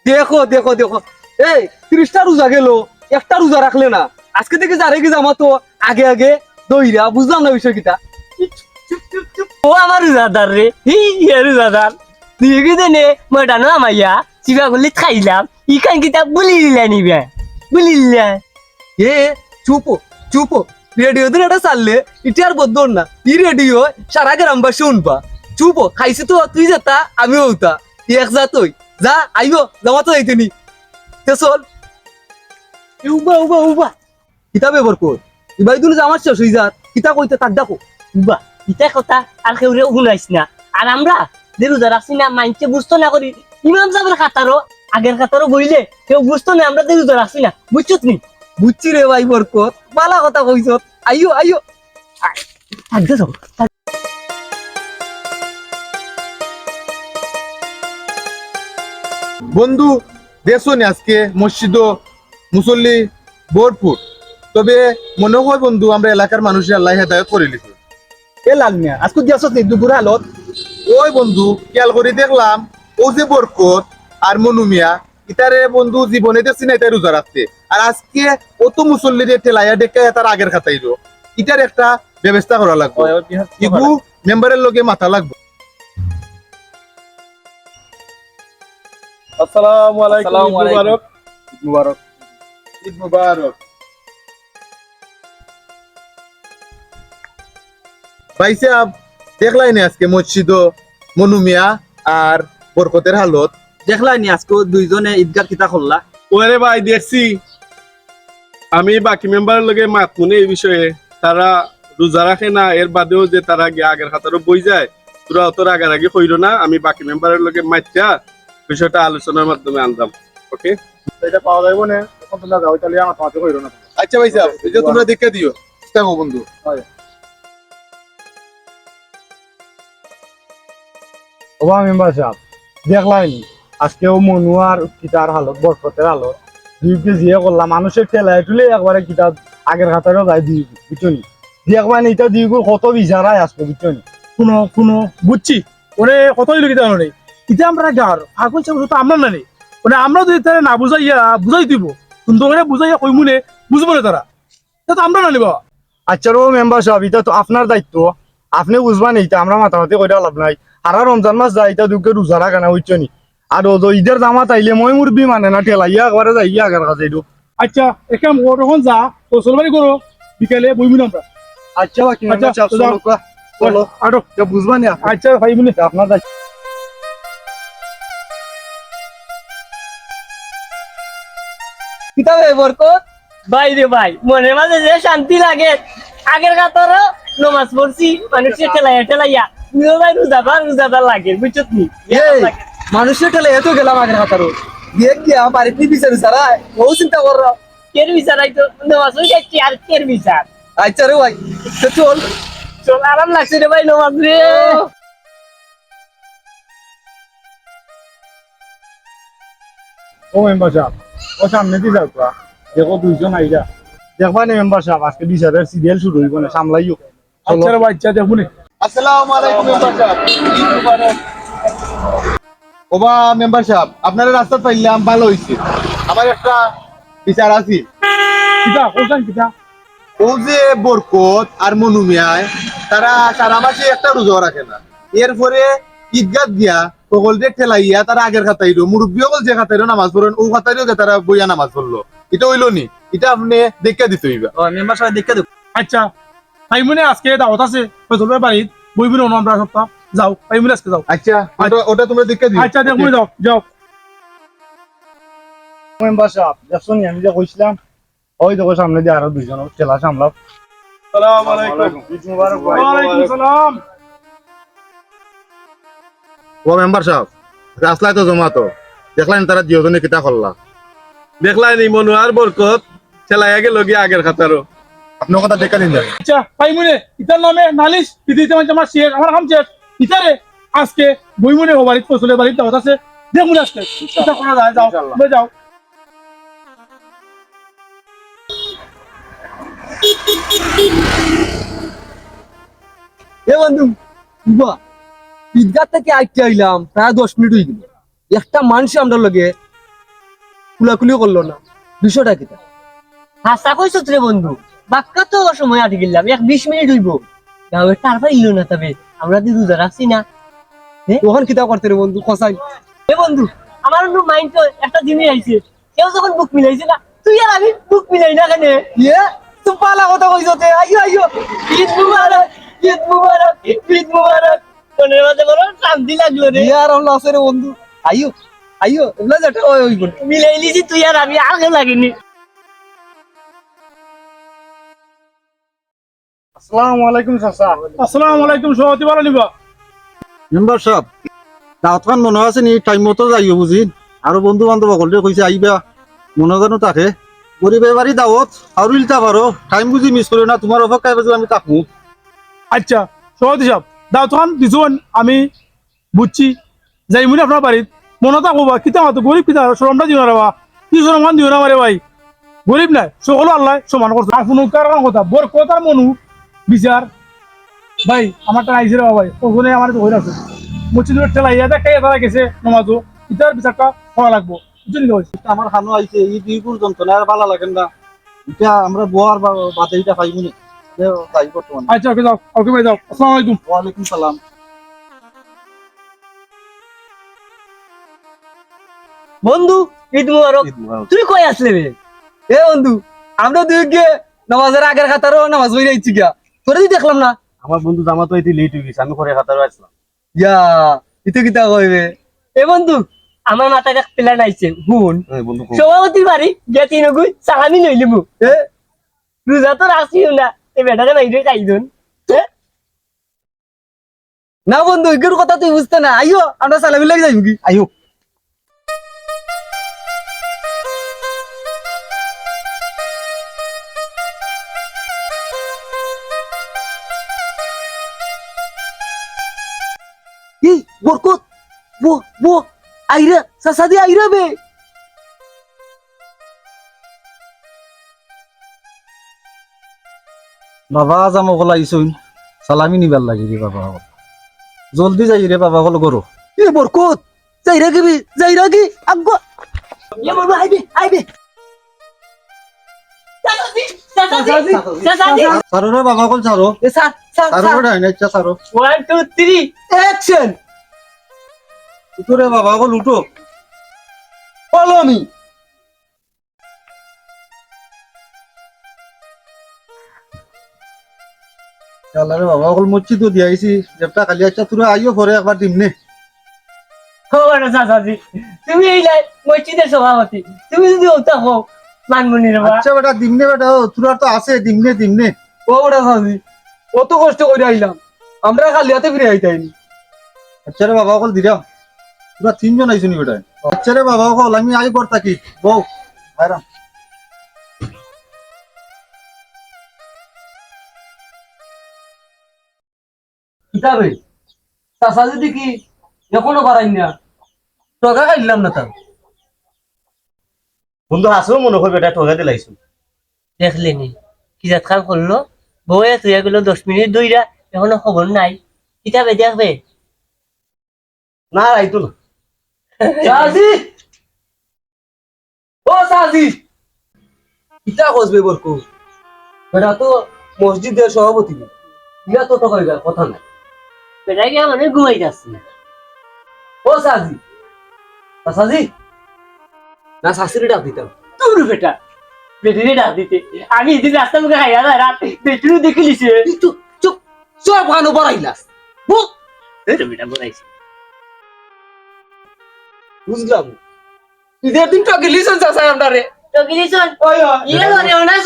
দেখো দেখো দেখো, এই 30টা রোজা গেল, একটা রোজা রাখলে না। আজকে থেকে যারে কি জামা তো আগে আগে দইরা, বুঝলাম না বিষয় কিটা। ও আমার রোজাদার রে, রোজাদার তুই কি জানে ময়দানো আমাইয়া চিবা করলে খাইলাম ইখান কিতাব বলি দিলা নিবে বলি দিলা। এ চুপ চুপ, রেডিও দিন এটা চাললে ইটি আর বদল না। ই রেডিও সারা গ্রামবাসী শুনবা। চুপ, খাইছি তো তুই যেতা আমিও হতা, এক যা তুই যা, আইও জামা তো এইতেনি চল। উবা উবা উবা, কিতাবে বরকত ইবাই দুল জামার শেষ হই যাত, কিতা কইতে তাক দেখো। বা ইটা কথা আর কেউ শুনাইস না। আর আমরা যে রোজা রাখছি না মাইনছে বুঝতো না করি ইমাম সাহেবের খাতারও আগের খাতারও বইলে কেউ বুঝতো না আমরা যে রোজা রাখছি না, বুঝছো তুমি? বুঝছি রে ভাই বরকত, বালা কথা কইছ। আইও আইও। থাকতে যাও। বন্ধু দেখছো নি আজকে মসজিদ মুসল্লি ভরপুর। তবে মনে হয় বন্ধু আমরা এলাকার মানুষের আল্লাহ হেদায়ত করে লিখি। এ লাল মিয়া আজকে দিয়াছত নি দুপুর হালত? ওই বন্ধু খেয়াল করে দেখলাম ও যে বরকত আর মনু মিয়া ইতারে বন্ধু জীবনে দেখছি না এটা রোজা রাখতে। আর আজকে অত মুসল্লিদের ঠেলাইয়া ডেকে তার আগের খাতাইলো। ইটার একটা ব্যবস্থা করা লাগবে, ইগু মেম্বারের লগে মাথা লাগবে। আসসালামু আলাইকুম, ঈদ মুবারক। ঈদ মুবারক, ঈদ মুবারক। ভাই সাহেব দেখলাই না আজকে মসজিদ মনু মিয়া আর বরকতের হালত? দেখলাই নি আজকে দুইজনে ঈদগাহ কিতা করলা? ওরে ভাই দেখছি, আমি বাকি মেম্বারের লগে মাত মনে এই বিষয়ে। তারা রোজা রাখে না, এর বাদেও যে তারা আগের খাতারও বই যায়, তোরা অত রাগারাগি হইল না। আমি বাকি মেম্বারের লগে মাইটা বিষয়টা আলোচনার মাধ্যমে আনলাম। ওকে, এটা পাওয়া যাবে না এখন তোমরা যাও, তাহলে আমার তোমাকে হইল না। আচ্ছা ভাই সাহেব, এই যে তোমরা দেখে দিও, থাকো বন্ধু। ওবা মেম্বার সাহেব দেখলাই আজকেও মনু আর কিতার হালত বরকতের হালত দুইকে জিয়ে করলাম মানুষের ঠেলায় টুলে একবারে কিতাব আগের খাতারও যাই দিই বুঝছনি দেখবা নি এটা দুই কত বিচারাই আসবে বুঝছনি। শুনো শুনো বুঝছি ওরে কতই লিখিতে হলো নেই এটা আমরা গার ফাগুন চাবো তো আমরা না নেই মানে আমরা যদি তারা না বুঝাইয়া বুঝাই দিব সুন্দর করে বুঝাইয়া কই মনে বুঝবো না তারা এটা তো আমরা না নিবা। আচ্ছা ও মেম্বার সাহেব এটা তো আপনার দায়িত্ব, আপনি বুঝবা নি এটা আমরা মাতামাতি করে লাভ নাই। সারা রমজান মাস যায় এটা দুঃখে রোজা রাখা না বুঝছনি। আর ও তো ঈদের জামাত আইলে মই মুরবি মানে না ঠেলাইয়া একবারে যাই আগের কাছে এইটু। আচ্ছা একাম ওরকম যা তোসলবাড়ি করো বিকেলে বইবি না আমরা। আচ্ছা বাকি মেম্বার সাহেব যাও। চলো চলো আরো এটা বুঝবা নি আপনি। আচ্ছা ভাই বলে আপনার দায়িত্ব। কিতাবে বরকত? ভাই রে ভাই মনের মাঝে যে শান্তি লাগে আগের খাতারও নমাজ পড়ছি মানুষের ঠেলাইয়া ঠেলাইয়া ভাই রোজাদার লাগে, বুঝছো তুমি? এই মানুষের ঠেলে এত গেলাম আগের খাতারও দেখ গিয়া বাড়িতে বিচারি সারা ও চিন্তা কর। কের বিচার আইতো নমাজ হয়ে যাচ্ছি আর কের বিচার। আচ্ছা রে ভাই তো চল। চল আরাম লাগছে রে ভাই নমাজ রে। ও মেম্বার সাহেব ও সামনে দিয়ে যাও তো দেখো দুইজন আইরা দেখবা নি মেম্বার সাহেব আজকে বিচারের সিরিয়াল শুরু হইব না সামলাইও। আচ্ছা রে ভাই আচ্ছা দেখুন আসসালামু আলাইকুম মেম্বার সাহেব, ঈদ মুবারক। ওবা মেম্বার সাহেব আপনারা রাস্তা পাইলাম ভালো হইছে। আমার একটা বিচার আছে। কিতা কোথায় কিতা ও যে বরকত আর মনু মিয়ায় তারা সারা মাসে একটা রোজা রাখে না, এরপরে ঈদগাহ দিয়া সকলকে ঠেলাইয়া তারা আগের খাতাইলো মুরব্বী সকল যে খাতাইলো নামাজ পড়েন ও খাতাইলো তারা বইয়া নামাজ পড়লো। এটা হইলো নি, এটা আপনি দেখে দিতে হইবা। মেম্বার সাহেব দেখে দেব। আচ্ছা ভাই মনে আজকে দাওয়াত আছে তোসলবাড়ি বাড়িত বইবি না আমরা সপ্তাহ যাও ভাই মনে আজকে যাও। আচ্ছা ওটা তোমরা দেখে দিও। আচ্ছা দেখুন যাও যাও। মেম্বার সাহেব দেখছো নি আমি যে কইছিলাম ওই দেখো সামনে দিয়ে আরো দুইজন ঠেলা সামলাও। আসসালামু আলাইকুম। ঈদ মুবারক ভাই। ওয়ালাইকুম আসসালাম। ও মেম্বার সাহেব রাস্তায় তো জমা তো দেখলেন তারা জিওজনে কিতা করলা। দেখলাই নি মনু আর বরকত ঠেলাইয়া গেল গিয়ে আগের খাতারও। আপনার কথা দেখে নিন যাবে। আচ্ছা ভাই মনে ইতার নামে নালিশ দিতে মানে আমার শেষ আমার কাম শেষ ইতারে আজকে বই মনে ও বাড়িতে ফসলের বাড়িতে দাওয়াত আছে দেখুন আজকে এটা করা যায় যাও যাও। এ বন্ধু বাহ, ঈদগাহ থেকে আইতে আইলাম প্রায় 10 মিনিট হয়ে গেল। একটা মানুষ আমরা লগে কুলাকুলি করলো না, বিষয়টা কিটা? হাসা কইছো রে বন্ধু, বাক্কা তো সময় আটকে গেলাম, 20 মিনিট হইব। গাঁয়ের তারপর ইলো না, তবে আমরা দি রোজা রাখছি না। তখন কিতা করতে রে বন্ধু কসাই? এ বন্ধু, আমার মাইন্ড তো একটা জিনিস আইছে, কেউ যখন বুক মিলাইছে না, তুই আর আমি বুক মিলাই না কেন? ইয়ে তুই পালা কথা কইছো তে, আইও আইও। ঈদ মুবারক, ঈদ মুবারক, ঈদ মুবারক। মনের মাঝে বড় শান্তি লাগলো রে। ইয়ার আমরা আছে রে বন্ধু, আইও আইও, এগুলা যেটা ওই ওই বন্ধু। মিলাই লিছি তুই আর আমি, আর কেউ লাগেনি। আসসালামু আলাইকুম চাচা। আসসালামু আলাইকুম, সভাপতি বাড়া নিবা। মেম্বার সাহেব, দাওয়াত খান মনে আছে নি? টাইম মতো যাইও বুঝি। আর বন্ধু বান্ধব সকলে কইছে আইবা, মনে জানো তাকে গরিবের বাড়ি দাওয়াত আর ইলতা পারো, টাইম বুঝি মিস করো না। তোমার অপেক্ষায় বুঝি আমি থাকবো। আচ্ছা সভাপতি সাহেব, দাও তখন দিছুন, আমি বুঝছি যাই মনে আপনার বাড়িত মনে থাকবো বা কিতা মাতো গরিব কিতা শ্রমটা দিও না রে বা, কি শ্রমান দিও না মারে ভাই। গরিব নাই, সকলো আল্লাহ সমান করছে। আপন কারণ কথা বর কথার মনু বিচার ভাই, আমার টাকা আইসে রে ভাই, ওখানে আমার তো হয়ে আছে মসজিদের ঠেলা ইয়া দেখাই তারা গেছে নমাজও, ইতার বিচারটা করা লাগবো, বুঝলি ভাই। আমার খানো আইছে এই দুই পর্যন্ত না, আর ভালো লাগেন না। এটা আমরা বোয়ার বাদে এটা খাইবো নি, যাই বর্তমানে। আচ্ছা ওকে যাও, ওকে ভাই যাও, আসসালামু আলাইকুম। ওয়ালাইকুম সালাম। বন্ধু ঈদ মুবারক। তুই কই আসলে রে? এ বন্ধু, আমরা দুই গিয়ে নামাজের আগের খাতারও নামাজ বই রাইছি গিয়া, তোরে দি দেখলাম না। আমার বন্ধু জামা তো এটি লেট হয়ে গেছে, আমি করে খাতারও আসলাম। ইয়া ইতো কিতা কইবে? এ বন্ধু, আমার মাথায় একটা প্ল্যান আইছে, হুন। বন্ধু সভাপতি বাড়ি গেছি নগুই সালামি লইলিবু। এ রোজা তো রাখছিও না, এ বেটারে বাইরে খাইদুন। না বন্ধু, ইগের কথা তুই বুঝতে না, আইও আমরা সালামি লাগি যাইব কি? আইও। এই বরকত, বো আইরা সাসাদি আইরা বে। বাবা জামো কলা আইসুন, সালামি নিবার লাগি রে বাবা। জলদি যাই রে বাবা কল করো। এ বরকত, যাইরা গিবি, যাইরা গি আগ্গো। এ বন্ধু আইবে আইবে। চাচাজি, চাচাজি, চাচাজি। সারো রে বাবা কল সারো। এ স্যার স্যার সারো রে ডাইনে ইচ্ছা সারো। 1 2 3 অ্যাকশন। উঠো রে বাবা কল উঠো। Follow me. চালা রে বাবা কল মচ্ছি তো দিয়াইছি, যেটা খালি আচ্ছা তোরা আইও পরে একবার দিমনে। ও বড় চাচাজি, তুমি এই লাই মসজিদের সভাপতি, তুমি যদি ওটা হও মানমনি রে বা। আচ্ছা বেটা দিমনে বেটা, ও তোরা তো আছে দিমনে দিমনে। ও বড় সাজি, কত কষ্ট করে আইলাম, আমরা খালি হাতে ফিরে আইতাইনি। আচ্ছা রে বাবা কল দিলাম, তোরা তিনজন আইসুনি বেটা। আচ্ছা রে বাবা কল আমি আই পর থাকি বউ আরাম। কিতাবে সাসাজি দেখি এখনো বাড়াই না, টাকা খাইলাম না তার। বন্ধু আসো মনে হয় বেটা ঠকা দিলাইছো। দেখলেনি কি জাত কাম করলো, বউয়ে তুই গেল 10 মিনিট দুইরা, এখনো খবর নাই। কিতাবে দেখবে না আইতো না। সাজি, ও সাজি, কিতা কসবে বরকু? বেটা তো মসজিদের সভাপতি, ইয়া তো টাকা হইবার কথা না। বেটাই গিয়ে মানে ঘুমাই যাচ্ছে। ও সাজি, সাজি না শাশুড়ি ডাক দিতাম। তোর বেটা বেটিরে ডাক দিতে, আমি এদিন রাস্তা মুখে খাইয়া যায় রাত বেটিরও দেখে লিছে। চুপ চুপ, সব ভানো বাড়াইলাস। বেটা বলাইছে বুঝলাম, ঈদের দিন টাকা লিসন চাষাই আমরা রে। তো গিলিছন ওই ওই। ইয়ে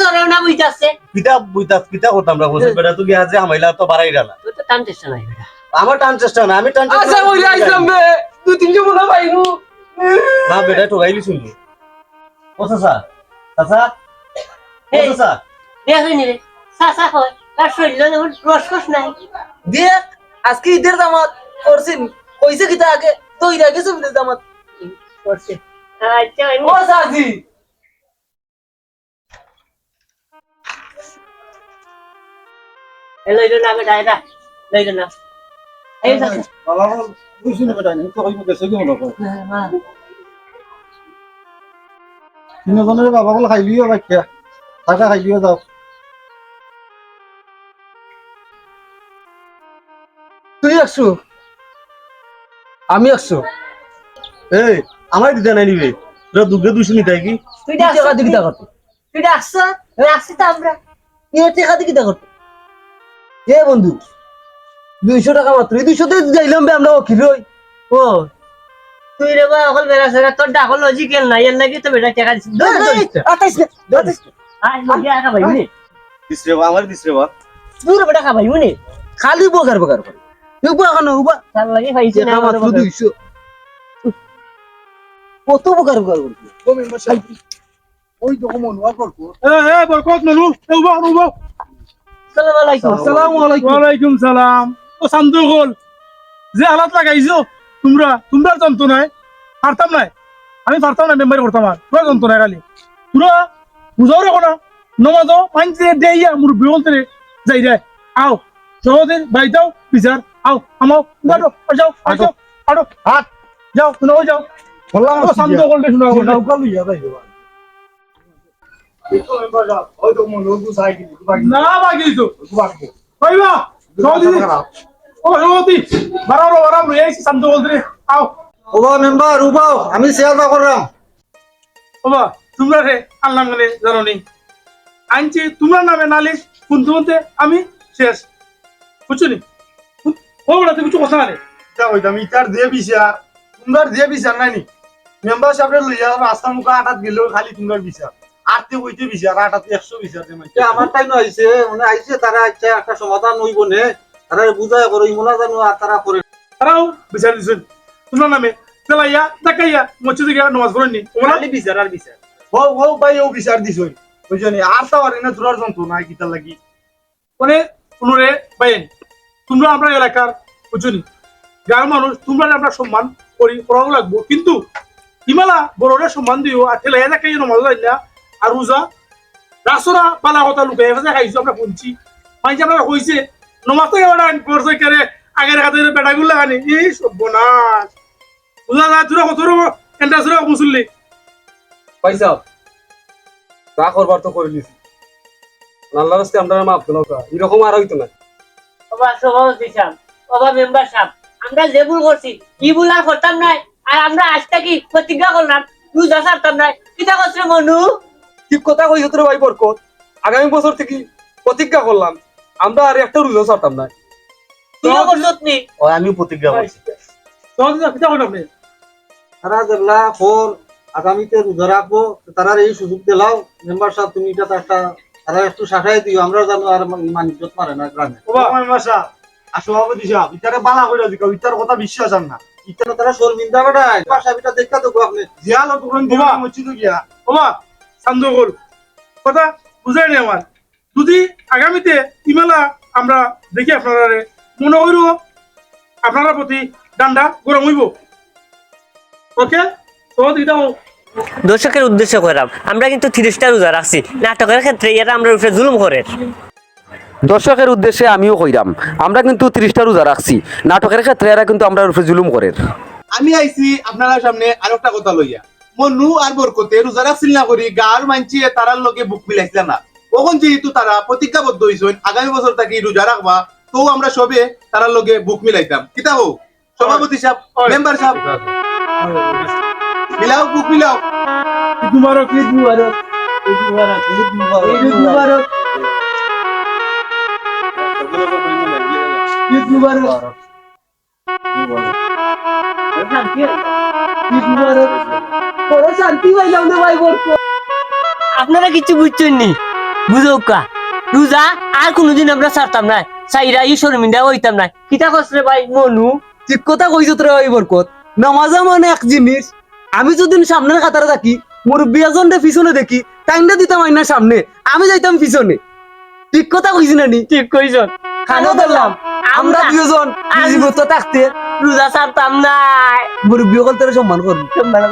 জরেও না বুঝাচ্ছে। কিতা বুইতাস কিতা করতাম আমরা বসে বেটা তুই আজ হামাইলা তো বাড়াই গেলা। তোর তো টান চেষ্টা নাই বেটা। আমার টান চেষ্টা না, আমি টান আচ্ছা ওই আইসাম বে, দুই তিনজন মনে পাইনু। না বেটা ঠগাইলি শুনলি। ও চাচা, চাচা, ও এই। চাচা। দেখলি রে সাসা হয় তার শরীর যেমন রসকস নাই। দেখ আজকে ঈদের জামাত করছিন, কইছে কিতা আগে তো ঈদ আগে সুবিধা জামাত করছে আচ্ছা ও সাজি। লইলো না বেটা, এটা লইলো না। এই চাচা বাবা বুঝছি না বেটা তো কইব গেছে কি হলো তিনজনের বাবা বলে খাইলিও বাচ্চা টাকা খাইলিও দাও তুই 100 আমি 100 এই আমার দিতে নাই নিবে তোরা দুগে দুশো নিতাই কি তুই টাকা ডাকছ দিবি টাকা তুই ডাকছ আসছি তো আমরা টাকা দিবি টাকা এ বন্ধু 200 টাকা মাত্র এই 200 তে যাইলাম বে আমরা কি রই ও তুই রে ভাই অকল বেড়া সেরা তোর ডাকল লজিক্যাল নাই এর লাগি তো বেটা টাকা দিছিস আটাইশ আয় মজা আকা ভাই নে দিসরে বা আমার দিসরে বা দূর বেটা খা ভাই নে খালি বকার বকার করে উবা খানো উবা তার লাগি পাইছি না টাকা মাত্র 200 কত বকার বকার করবি ওই তো মনুয়া করবো এ বরকত মানু উবা উবা আসসালামু আলাইকুম আসসালামু আলাইকুম ওয়ালাইকুম সালাম ও সান্দুকল যে হালাত লাগাইছো তোমরা জানতো নাই পারতাম নাই আমি পারতাম না মেম্বার করতাম আর তোরা জানতো না খালি তোরা বুঝাও রে কোনা নমাজো পাঁচে দেইয়া মুর বিবলতে যাই যায় আও সহদিন ভাই যাও বিচার আও আমাও যাও যাও যাও আড়ো হাত যাও তুমি যাও বললাম ও সান্দুকল দে শোনা কথা নৌকা লইয়া যাই দেবা তো মেম্বার সাহেব ওই তো মনুয়া তো সাইকেল না বাগিছো বাড়বো কইবা সহদিন ও সহদি বারাও এই সান্দুকল দে আও ওবা মেম্বার উবাও আমি শেয়ার বা করলাম বাবা তোমরা রে আল্লাহ মানে জানো নি আনছি তোমরা নামে নালিশ শুনতে আমি শেষ বুঝছো নি ও বলা তুমি কিছু কথা নেই তা কইতাম ইটার দিয়ে বিচার তোমরা দিয়ে বিচার নাই নি মেম্বার সাহেব লইয়া রাস্তা মুখা আটাত গেল খালি তোমরা বিচার আটতে কইতে বিচার আটাতে 100 বিচার দে মানে আমার টাইম আইছে মানে আইছে তারা আচ্ছা একটা সমাধান হইব নে তারা বুঝায় করো ইমলা জানো আর তারা করে তারাও বিচার দিছেন তোমরা নামে চালাইয়া দেখাইয়া মসজিদে গিয়ে নামাজ পড়েন নি ওরা খালি বিচার আর বিচার হো ভাই ও বিচার দিছই বুঝছনি আর তো আর না তোরার যন্ত্র নাই কিতা লাগি মানে কোনরে বাইন তোমরা আমরা এলাকার বুঝছো নি গ্রাম মানুষ তোমরা আমরা সম্মান করি করাও লাগবো কিন্তু ইমালা বড়রে সম্মান দিও আর ঠেলাইয়া দেখাইয়া নামাজ পড়িনা আর রোজা রাসরা পালা কথা লুকাই এসে খাইছো আমরা শুনছি মাইছে আমরা কইছে নমাজ তো এবার পড়ছে করে আগের হাতে বেটাগুলো লাগানি এই সর্বনাশ বুঝা যায় তোরা কত এন্টা সুরা মুসল্লি পয়সা যা করবার তো করে নিছি আল্লাহর রাস্তে আমরা মাফ করো এরকম আর হইতো না বাবা সভাপতি সাহেব বাবা মেম্বার সাহেব আমরা যে ভুল করছি কি ভুল আর করতাম নাই আর আমরা আজটা কি প্রতিজ্ঞা করলাম রোজা ছাড়তাম নাই কিতা করছে মনু ঠিক কথা কইছো তোর ভাই বরকত আগামী বছর থেকে প্রতিজ্ঞা করলাম আমরা আর একটা রোজা ছাড়তাম না কিতা করছত নি ও আমি প্রতিজ্ঞা করছি সহজে কিতা করলাম আপনি তারা যেগুলা ফোর আগামীতে রোজা রাখবো তারা এই সুযোগ দিলাও মেম্বার সাহেব তুমি এটা একটা তারা একটু শাখায় দিও আমরা জানো আর ইমান ইজ্জত মারে না গ্রামে মেম্বার সাহেব আর সভাপতি সাহেব ইটারে বালা কইরা দিও ইটার কথা বিশ্বাস আর না ইটারে তারা শর্মিন্দা বেটায় সাহেব এটা দেখা দেবো আপনি জিয়াল তখন দিবা মসজিদ গিয়া বাবা সান্দুকল কথা বুঝাই নি আমার যদি আগামীতে ইমেলা আমরা দেখি আপনারা মনে হইল আপনারা প্রতি ডান্ডা গরম হইব ওকে তো এটাও দর্শকের উদ্দেশ্য করাম আমরা কিন্তু 30টা রোজা রাখছি নাটকের ক্ষেত্রে এরা আমরা উপরে জুলুম করে দর্শকের উদ্দেশ্যে আমিও কইরাম আমরা কিন্তু 30টা রোজা রাখছি নাটকের ক্ষেত্রে এরা কিন্তু আমরা উপরে জুলুম করে আমি আইছি আপনার সামনে আর একটা কথা লইয়া মনু আর বরকতে রোজা রাখছিল না করি গাঁর মানছি তারার লগে বুক মিলাইছিল না কখন যেহেতু তারা প্রতিজ্ঞাবদ্ধ হইছেন আগামী বছর থাকি রোজা রাখবা তো আমরা সবে তারার লগে বুক মিলাইতাম কিতা হো সভাপতি সাহেব মেম্বার সাহেব মিলাও বুক মিলাও ঈদ মুবারক ঈদ মুবারক ঈদ মুবারক ঈদ মুবারক ঈদ মুবারক শান্তি পাইলাম না ভাই বলতো আপনারা কিছু বুঝছেন নি বুঝোকা রোজা আর কোনোদিন আমরা ছাড়তাম না সাইরা ই শর্মিন্দা হইতাম না কিতা কসরে ভাই মনু ঠিক কথা কইছো তোর ভাই বরকত নামাজা মানে এক জিনিস আমি যদি সামনের কাতারে থাকি মুরব্বী এজনরে পিছনে দেখি টাইমটা দিতাম আইনার সামনে আমি যাইতাম পিছনে ঠিক কথা কইছি না নি ঠিক কইছ খানো ধরলাম আমরা দুজন জীবিত থাকতে রোজা ছাড়তাম না মুরব্বী সকল তোর সম্মান করবো সম্মান